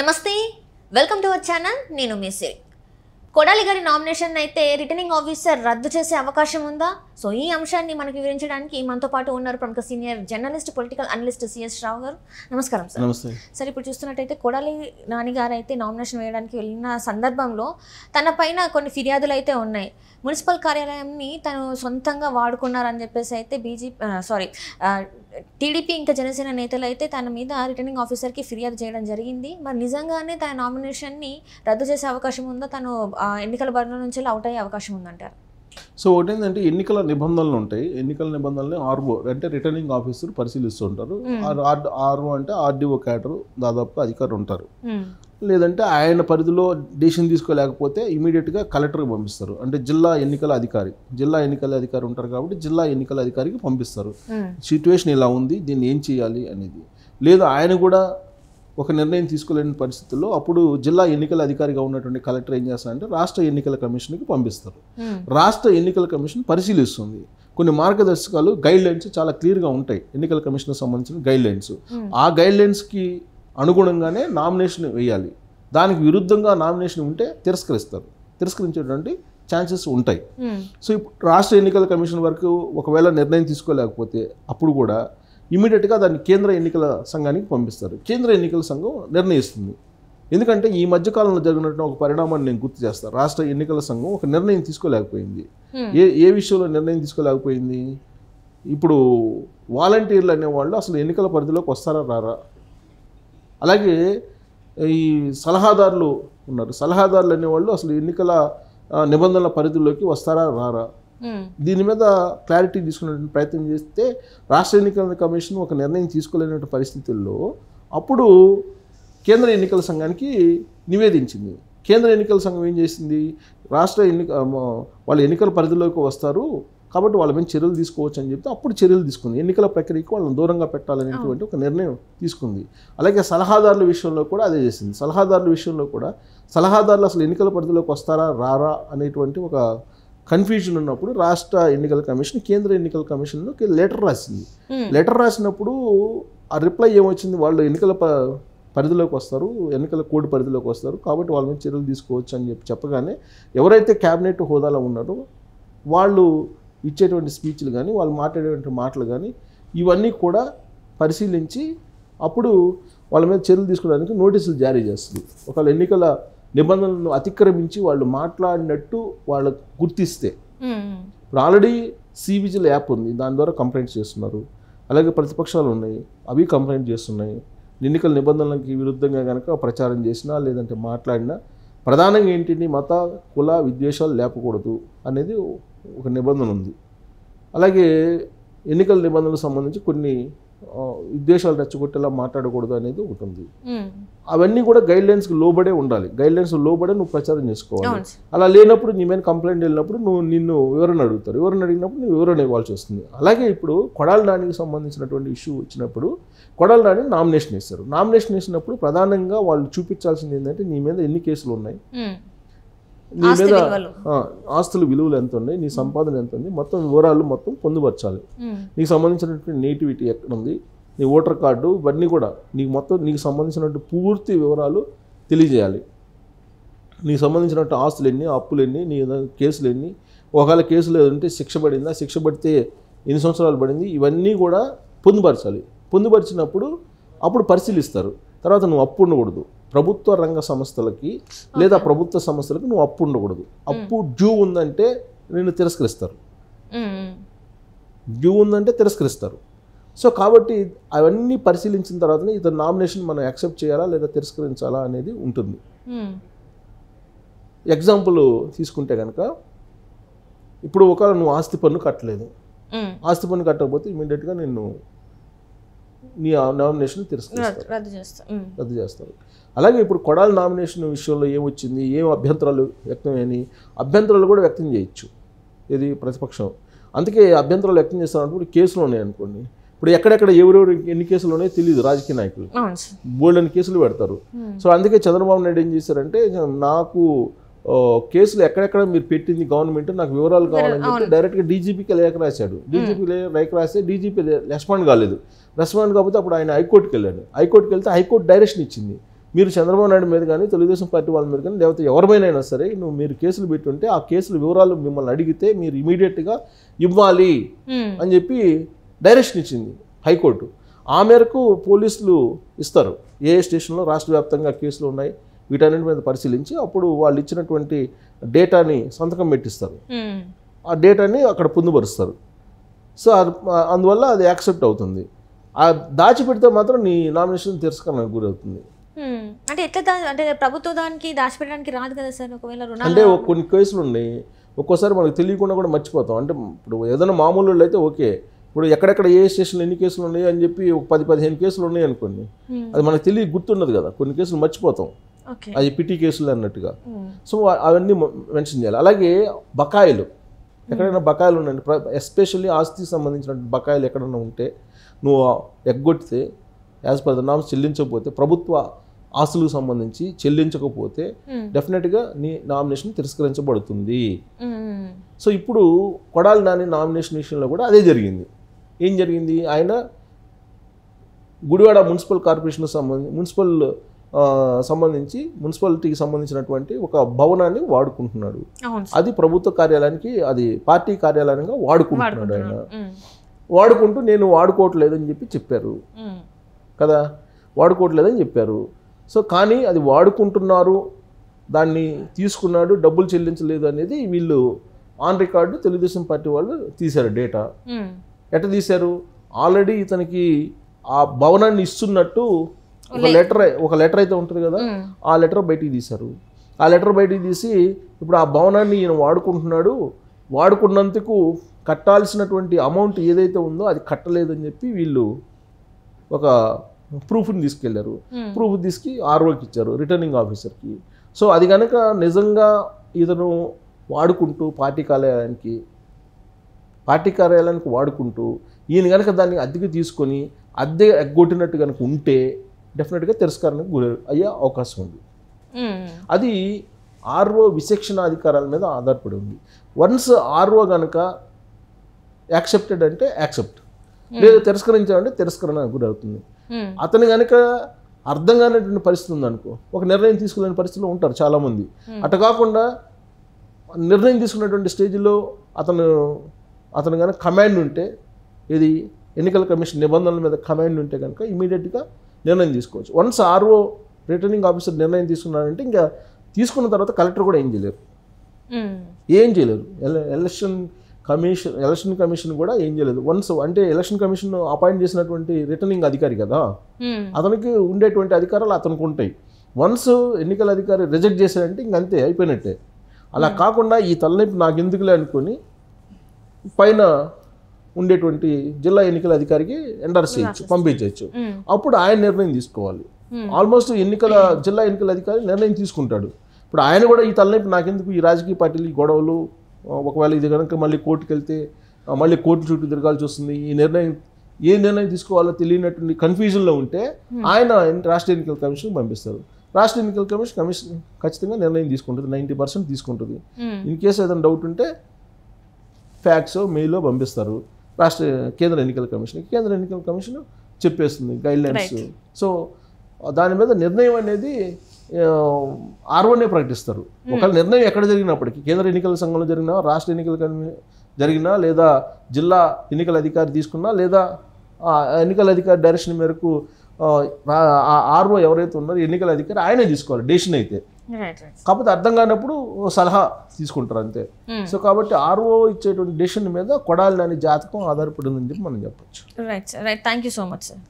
నమస్తే welcome to our channel నేను మీ సిరి కొడాలి గారి నామినేషన్ అయితే రిటర్నింగ్ ఆఫీసర్ రద్దు చేసే అవకాశం ఉందా సో ఈ అంశాన్ని మనకు వివరించడానికి మనతో పాటు ఉన్నారు ప్రముఖ senior journalist political analyst CS Rao గారు. నమస్కారం సార్. నమస్తే సార్, ఇప్పుడు చూస్తున్నట్టయితే కొడాలి నాని గారు అయితే నామినేషన్ వేయడానికి వెళ్ళిన సందర్భంలో తన పైన కొన్ని ఫిర్యాదులు అయితే ఉన్నాయి. మున్సిపల్ కార్యాలయాన్ని తను సొంతంగా వాడుకున్నారని చెప్పేసి అయితే టీడీపీ ఇంకా జనసేన నేతలు అయితే తన మీద రిటర్నింగ్ ఆఫీసర్కి ఫిర్యాదు చేయడం జరిగింది. మరి నిజంగానే తన నామినేషన్ని రద్దు చేసే అవకాశం ఉందా, తను ఎన్నికల బరిలో నుంచి అవుట్ అయ్యే అవకాశం ఉందంటారు? సో ఒకటి ఏంటంటే ఎన్నికల నిబంధనలు ఉంటాయి. ఎన్నికల నిబంధనల్ని ఆర్ఓ అంటే రిటర్నింగ్ ఆఫీసర్ పరిశీలిస్తూ ఉంటారు. ఆర్ఓ అంటే ఆర్డీఓ క్యాడర్ దాదాపుగా అధికారులు ఉంటారు. లేదంటే ఆయన పరిధిలో డెసిషన్ తీసుకోలేకపోతే ఇమీడియట్గా కలెక్టర్కి పంపిస్తారు. అంటే జిల్లా ఎన్నికల అధికారి ఉంటారు కాబట్టి జిల్లా ఎన్నికల అధికారికి పంపిస్తారు. సిచ్యువేషన్ ఇలా ఉంది, దీన్ని ఏం చేయాలి అనేది. లేదా ఆయన కూడా ఒక నిర్ణయం తీసుకోలేని పరిస్థితుల్లో అప్పుడు జిల్లా ఎన్నికల అధికారిగా ఉన్నటువంటి కలెక్టర్ ఏం చేస్తారంటే రాష్ట్ర ఎన్నికల కమిషన్కి పంపిస్తారు. రాష్ట్ర ఎన్నికల కమిషన్ పరిశీలిస్తుంది. కొన్ని మార్గదర్శకాలు గైడ్ లైన్స్ చాలా క్లియర్గా ఉంటాయి. ఎన్నికల కమిషన్కి సంబంధించిన గైడ్ లైన్స్, ఆ గైడ్ లైన్స్కి అనుగుణంగానే నామినేషన్ వేయాలి. దానికి విరుద్ధంగా నామినేషన్ ఉంటే తిరస్కరించేటువంటి ఛాన్సెస్ ఉంటాయి. సో ఇప్పుడు రాష్ట్ర ఎన్నికల కమిషన్ వరకు ఒకవేళ నిర్ణయం తీసుకోలేకపోతే అప్పుడు కూడా ఇమీడియట్గా దాన్ని కేంద్ర ఎన్నికల సంఘానికి పంపిస్తారు. కేంద్ర ఎన్నికల సంఘం నిర్ణయిస్తుంది. ఎందుకంటే ఈ మధ్యకాలంలో జరిగినట్టు ఒక పరిణామాన్ని నేను గుర్తు చేస్తాను. రాష్ట్ర ఎన్నికల సంఘం ఒక నిర్ణయం తీసుకోలేకపోయింది. ఏ విషయంలో నిర్ణయం తీసుకోలేకపోయింది? ఇప్పుడు వాలంటీర్లు అనేవాళ్ళు అసలు ఎన్నికల పరిధిలోకి వస్తారా రారా, అలాగే ఈ సలహాదారులు ఉన్నారు. సలహాదారులు అనేవాళ్ళు అసలు ఎన్నికల నిబంధనల పరిధిలోకి వస్తారా రారా, దీని మీద క్లారిటీ తీసుకునే ప్రయత్నం చేస్తే రాష్ట్ర ఎన్నికల కమిషన్ ఒక నిర్ణయం తీసుకోలేని పరిస్థితుల్లో అప్పుడు కేంద్ర ఎన్నికల సంఘానికి నివేదించింది. కేంద్ర ఎన్నికల సంఘం ఏం చేసింది, వాళ్ళ ఎన్నికల పరిధిలోకి వస్తారు కాబట్టి వాళ్ళ మీద చర్యలు తీసుకోవచ్చు అని చెప్తే అప్పుడు చర్యలు తీసుకుంది. ఎన్నికల ప్రక్రియకు వాళ్ళని దూరంగా పెట్టాలనేటువంటి ఒక నిర్ణయం తీసుకుంది. అలాగే సలహాదారుల విషయంలో కూడా అదే చేసింది. సలహాదారులు అసలు ఎన్నికల పరిధిలోకి వస్తారా రారా అనేటువంటి ఒక కన్ఫ్యూజన్ ఉన్నప్పుడు రాష్ట్ర ఎన్నికల కమిషన్ కేంద్ర ఎన్నికల కమిషన్కి లెటర్ రాసింది. లెటర్ రాసినప్పుడు ఆ రిప్లై ఏమొచ్చింది, వాళ్ళు ఎన్నికల పరిధిలోకి వస్తారు, ఎన్నికల కోడ్ పరిధిలోకి వస్తారు కాబట్టి వాళ్ళ మీద చర్యలు తీసుకోవచ్చు అని చెప్పగానే ఎవరైతే క్యాబినెట్ హోదాలో ఉన్నారో వాళ్ళు ఇచ్చేటువంటి స్పీచ్లు కానీ వాళ్ళు మాట్లాడేటువంటి మాటలు కానీ ఇవన్నీ కూడా పరిశీలించి అప్పుడు వాళ్ళ మీద చర్యలు తీసుకోవడానికి నోటీసులు జారీ చేస్తుంది. ఒకవేళ ఎన్నికల నిబంధనలను అతిక్రమించి వాళ్ళు మాట్లాడినట్టు వాళ్ళకు గుర్తిస్తే, ఇప్పుడు ఆల్రెడీ సివిజిల్ యాప్ ఉంది, దాని ద్వారా కంప్లైంట్ చేస్తున్నారు. అలాగే ప్రతిపక్షాలు ఉన్నాయి, అవి కంప్లైంట్ చేస్తున్నాయి. ఎన్నికల నిబంధనలకి విరుద్ధంగా కనుక ప్రచారం చేసినా లేదంటే మాట్లాడినా ప్రధానంగా ఏంటి, మత కుల విద్వేషాలు లేపకూడదు అనేది ఒక నిబంధన ఉంది. అలాగే ఎన్నికల నిబంధనలకు సంబంధించి కొన్ని విద్వేషాలు రెచ్చగొట్టేలా మాట్లాడకూడదు అనేది ఒకటి ఉంది. అవన్నీ కూడా గైడ్ లైన్స్కి లోబడే ఉండాలి. గైడ్ లైన్స్ లోబడే నువ్వు ప్రచారం చేసుకోవాలి. అలా లేనప్పుడు నీ మీద కంప్లైంట్ వెళ్ళినప్పుడు నిన్ను వివరణ అడుగుతారు. వివరణ అడిగినప్పుడు నువ్వు వివరణ ఇవ్వాల్సి వస్తుంది. అలాగే ఇప్పుడు కొడాలి నానికి సంబంధించినటువంటి ఇష్యూ వచ్చినప్పుడు కొడాలి నాని నామినేషన్ వేస్తారు. నామినేషన్ వేసినప్పుడు ప్రధానంగా వాళ్ళు చూపించాల్సింది ఏంటంటే నీ మీద ఎన్ని కేసులు ఉన్నాయి, నీ మీద ఆస్తుల విలువలు ఎంత ఉన్నాయి, నీ సంపాదన ఎంత ఉంది, మొత్తం వివరాలు మొత్తం పొందుపరచాలి. నీకు సంబంధించినటువంటి నేటివిటీ ఎక్కడ ఉంది, నీ ఓటర్ కార్డు, ఇవన్నీ కూడా నీకు సంబంధించినటువంటి పూర్తి వివరాలు తెలియజేయాలి. నీకు సంబంధించినట్టు ఆస్తులు ఎన్ని, అప్పులు ఎన్ని, నీ కేసులు ఎన్ని, ఒకవేళ కేసులు ఏదంటే శిక్ష పడిందా, శిక్ష పడితే ఎన్ని సంవత్సరాలు పడింది, ఇవన్నీ కూడా పొందుపరచాలి. పొందుపరిచినప్పుడు అప్పుడు పరిశీలిస్తారు. తర్వాత నువ్వు అప్పు ఉండకూడదు. ప్రభుత్వ రంగ సంస్థలకి లేదా ప్రభుత్వ సంస్థలకు నువ్వు అప్పు ఉండకూడదు. అప్పు డ్యూ ఉందంటే నేను తిరస్కరిస్తారు. సో కాబట్టి అవన్నీ పరిశీలించిన తర్వాతనే ఇతను నామినేషన్ మనం యాక్సెప్ట్ చేయాలా లేదా తిరస్కరించాలా అనేది ఉంటుంది. ఎగ్జాంపుల్ తీసుకుంటే కనుక ఇప్పుడు ఒకవేళ నువ్వు ఆస్తి పన్ను కట్టలేదు, ఆస్తి పన్ను కట్టకపోతే ఇమీడియట్గా నీ నామినేషన్ రద్దు చేస్తారు. అలాగే ఇప్పుడు కొడాలి నామినేషన్ విషయంలో ఏమొచ్చింది, ఏం అభ్యంతరాలు వ్యక్తమని అభ్యంతరాలు కూడా వ్యక్తం చేయొచ్చు ఇది ప్రతిపక్షం. అందుకే అభ్యంతరాలు వ్యక్తం చేస్తారంటే కేసులు ఉన్నాయి అనుకోండి, ఇప్పుడు ఎక్కడెక్కడ ఎవరెవరు ఎన్ని కేసులు ఉన్నాయో తెలియదు రాజకీయ నాయకులు, బోల్డెన్ కేసులు పెడతారు. సో అందుకే చంద్రబాబు నాయుడు ఏం చేశారంటే నాకు కేసులు ఎక్కడెక్కడ మీరు పెట్టింది గవర్నమెంట్ నాకు వివరాలు కావాలని చెప్పి డైరెక్ట్గా డీజీపీకి లేఖ రాశాడు. లేఖ రాస్తే డీజీపీ రెస్పాండ్ కాలేదు. రెస్పాండ్ కాకపోతే అప్పుడు ఆయన హైకోర్టుకి వెళ్ళాడు. హైకోర్టుకి వెళ్తే హైకోర్టు డైరెక్షన్ ఇచ్చింది, మీరు చంద్రబాబు నాయుడు మీద కానీ తెలుగుదేశం పార్టీ వాళ్ళ మీద కానీ లేకపోతే ఎవరిపైనైనా సరే మీరు కేసులు పెట్టుంటే ఆ కేసుల వివరాలు మిమ్మల్ని అడిగితే మీరు ఇమీడియట్గా ఇవ్వాలి అని చెప్పి డైరెక్షన్ ఇచ్చింది హైకోర్టు. ఆ మేరకు పోలీసులు ఇస్తారు ఏ స్టేషన్లో రాష్ట్ర వ్యాప్తంగా కేసులు ఉన్నాయి వీటన్నిటి మీద పరిశీలించి అప్పుడు వాళ్ళు ఇచ్చినటువంటి డేటాని సంతకం పెట్టిస్తారు, ఆ డేటాని అక్కడ పొందుపరుస్తారు. సో అందువల్ల అది యాక్సెప్ట్ అవుతుంది. ఆ దాచిపెడితే మాత్రం నీ నామినేషన్ తిరస్కరణకు గురవుతుంది. అంటే ఎట్లా అంటే ప్రభుత్వ దానికి దాచిపెట్టడానికి రాదు కదా సార్. ఒకవేళ అంటే కొన్ని కేసులు ఉన్నాయి, ఒక్కోసారి మనకు తెలియకుండా కూడా మర్చిపోతాం. అంటే ఇప్పుడు ఏదైనా మామూలు అయితే ఓకే, ఇప్పుడు ఎక్కడెక్కడ ఏ స్టేషన్లో ఎన్ని కేసులు ఉన్నాయి అని చెప్పి ఒక 10-15 కేసులు ఉన్నాయి అనుకోండి, అది మనకు తెలియ గుర్తుండదు కదా, కొన్ని కేసులు మర్చిపోతాం, అది పిటి కేసులు అన్నట్టుగా. సో అవన్నీ మెన్షన్ చేయాలి. అలాగే బకాయిలు, ఎక్కడైనా బకాయిలు ఉన్నాయండి, ఎస్పెషల్లీ ఆస్తికి సంబంధించిన బకాయిలు ఎక్కడైనా ఉంటే నువ్వు ఎగ్గొట్టితే యాజ్ పర్ ద నామ్స్ చెల్లించకపోతే, ప్రభుత్వ ఆస్తులకు సంబంధించి చెల్లించకపోతే డెఫినెట్గా నీ నామినేషన్ తిరస్కరించబడుతుంది. సో ఇప్పుడు కొడాలి నాని నామినేషన్ విషయంలో కూడా అదే జరిగింది. ఏం జరిగింది, ఆయన గుడివాడ మున్సిపల్ కార్పొరేషన్ సంబంధించి మున్సిపాలిటీకి సంబంధించినటువంటి ఒక భవనాన్ని వాడుకుంటున్నాడు. అది ప్రభుత్వ కార్యాలయానికి, అది పార్టీ కార్యాలయంగా వాడుకుంటున్నాడు. ఆయన వాడుకుంటూ నేను వాడుకోవట్లేదని చెప్పి చెప్పారు కదా, వాడుకోవట్లేదని చెప్పారు. సో కానీ అది వాడుకుంటున్నారు, దాన్ని తీసుకున్నాడు, డబ్బులు చెల్లించలేదు అనేది వీళ్ళు ఆన్ రికార్డు తెలుగుదేశం పార్టీ వాళ్ళు తీశారు డేటా. ఎట్లా తీశారు, ఆల్రెడీ ఇతనికి ఆ భవనాన్ని ఇస్తున్నట్టు ఒక లెటర్ అయితే ఉంటుంది కదా, ఆ లెటర్ బయటికి తీశారు. ఆ లెటర్ బయటికి తీసి ఇప్పుడు ఆ భవనాన్ని ఈయన వాడుకుంటున్నాడు, వాడుకున్నందుకు కట్టాల్సినటువంటి అమౌంట్ ఏదైతే ఉందో అది కట్టలేదని చెప్పి వీళ్ళు ఒక ప్రూఫ్ని తీసుకెళ్లారు. ప్రూఫ్ తీసుకు ఆర్ఓకి ఇచ్చారు, రిటర్నింగ్ ఆఫీసర్కి. సో అది కనుక నిజంగా ఇతను వాడుకుంటూ పార్టీ కార్యాలయానికి వాడుకుంటూ ఈయన కనుక దాన్ని అద్దెకి తీసుకొని అద్దె ఎగ్గొట్టినట్టు కనుక ఉంటే డెఫినెట్గా తిరస్కరణకు గురి అయ్యే అవకాశం ఉంది. అది ఆర్ఓ విచక్షణ అధికారాల మీద ఆధారపడి ఉంది. వన్స్ ఆర్ఓ కనుక యాక్సెప్టెడ్ అంటే యాక్సెప్ట్, లేదు తిరస్కరించాలంటే తిరస్కరణ గురవుతుంది. అతను కనుక అర్థం కానటువంటి పరిస్థితి ఉందనుకో, ఒక నిర్ణయం తీసుకోలేని పరిస్థితిలో ఉంటారు చాలామంది. అటు కాకుండా నిర్ణయం తీసుకున్నటువంటి స్టేజ్లో అతను కనుక కమాండ్ ఉంటే, ఇది ఎన్నికల కమిషన్ నిబంధనల మీద కమాండ్ ఉంటే కనుక ఇమీడియట్గా నిర్ణయం తీసుకోవచ్చు. వన్స్ ఆర్ఓ రిటర్నింగ్ ఆఫీసర్ నిర్ణయం తీసుకున్నారంటే ఇంకా తీసుకున్న తర్వాత కలెక్టర్ కూడా ఏం చేయలేరు. ఎలక్షన్ కమిషన్ కూడా ఏం చేయలేదు. వన్స్ అంటే ఎలక్షన్ కమిషన్ అపాయింట్ చేసినటువంటి రిటర్నింగ్ అధికారి కదా, అతనికి ఉండేటువంటి అధికారాలు అతనికి ఉంటాయి. వన్స్ ఎన్నికల అధికారి రిజెక్ట్ చేశారంటే ఇంకంతే, అయిపోయినట్టే. అలా కాకుండా ఈ తలనొప్పి నాకు ఎందుకులే అనుకొని పైన ఉండేటువంటి జిల్లా ఎన్నికల అధికారికి ఎండార్స్ చేయొచ్చు, పంపించవచ్చు. అప్పుడు ఆయన నిర్ణయం తీసుకోవాలి. ఆల్మోస్ట్ జిల్లా ఎన్నికల అధికారి నిర్ణయం తీసుకుంటాడు. ఇప్పుడు ఆయన కూడా ఈ తలనొప్పి నాకెందుకు, ఈ రాజకీయ పార్టీలు ఈ గొడవలు, ఒకవేళ ఇది కనుక మళ్ళీ కోర్టుకు వెళ్తే మళ్ళీ కోర్టు చుట్టూ తిరగాల్సి వస్తుంది, ఏ నిర్ణయం తీసుకోవాలో తెలియనటువంటి కన్ఫ్యూజన్లో ఉంటే ఆయన రాష్ట్ర ఎన్నికల కమిషన్ పంపిస్తారు. రాష్ట్ర ఎన్నికల కమిషన్ ఖచ్చితంగా నిర్ణయం తీసుకుంటుంది, 90% తీసుకుంటుంది. ఇన్ కేసు ఏదైనా డౌట్ ఉంటే ఫ్యాక్స్ మెయిల్లో పంపిస్తారు కేంద్ర ఎన్నికల కమిషన్ చెప్పేస్తుంది గైడ్లైన్స్. సో దాని మీద నిర్ణయం అనేది ఆర్ఓనే ప్రకటిస్తారు. ఒకవేళ నిర్ణయం ఎక్కడ జరిగినప్పటికీ, కేంద్ర ఎన్నికల సంఘంలో జరిగినా, రాష్ట్ర ఎన్నికల జరిగినా, లేదా జిల్లా ఎన్నికల అధికారి తీసుకున్నా, లేదా ఎన్నికల అధికారి డైరెక్షన్ మేరకు ఆర్ఓ ఎవరైతే ఉన్నారో ఎన్నికల అధికారి ఆయనే తీసుకోవాలి డెసిషన్ అయితే. కాకపోతే అర్థం కానప్పుడు సలహా తీసుకుంటారు అంతే. సో కాబట్టి ఆర్ఓ ఇచ్చేటువంటి డెసిషన్ మీద కొడాలి నాని జాతకం ఆధారపడిందని చెప్పి మనం చెప్పొచ్చు. Right thank you so much sir.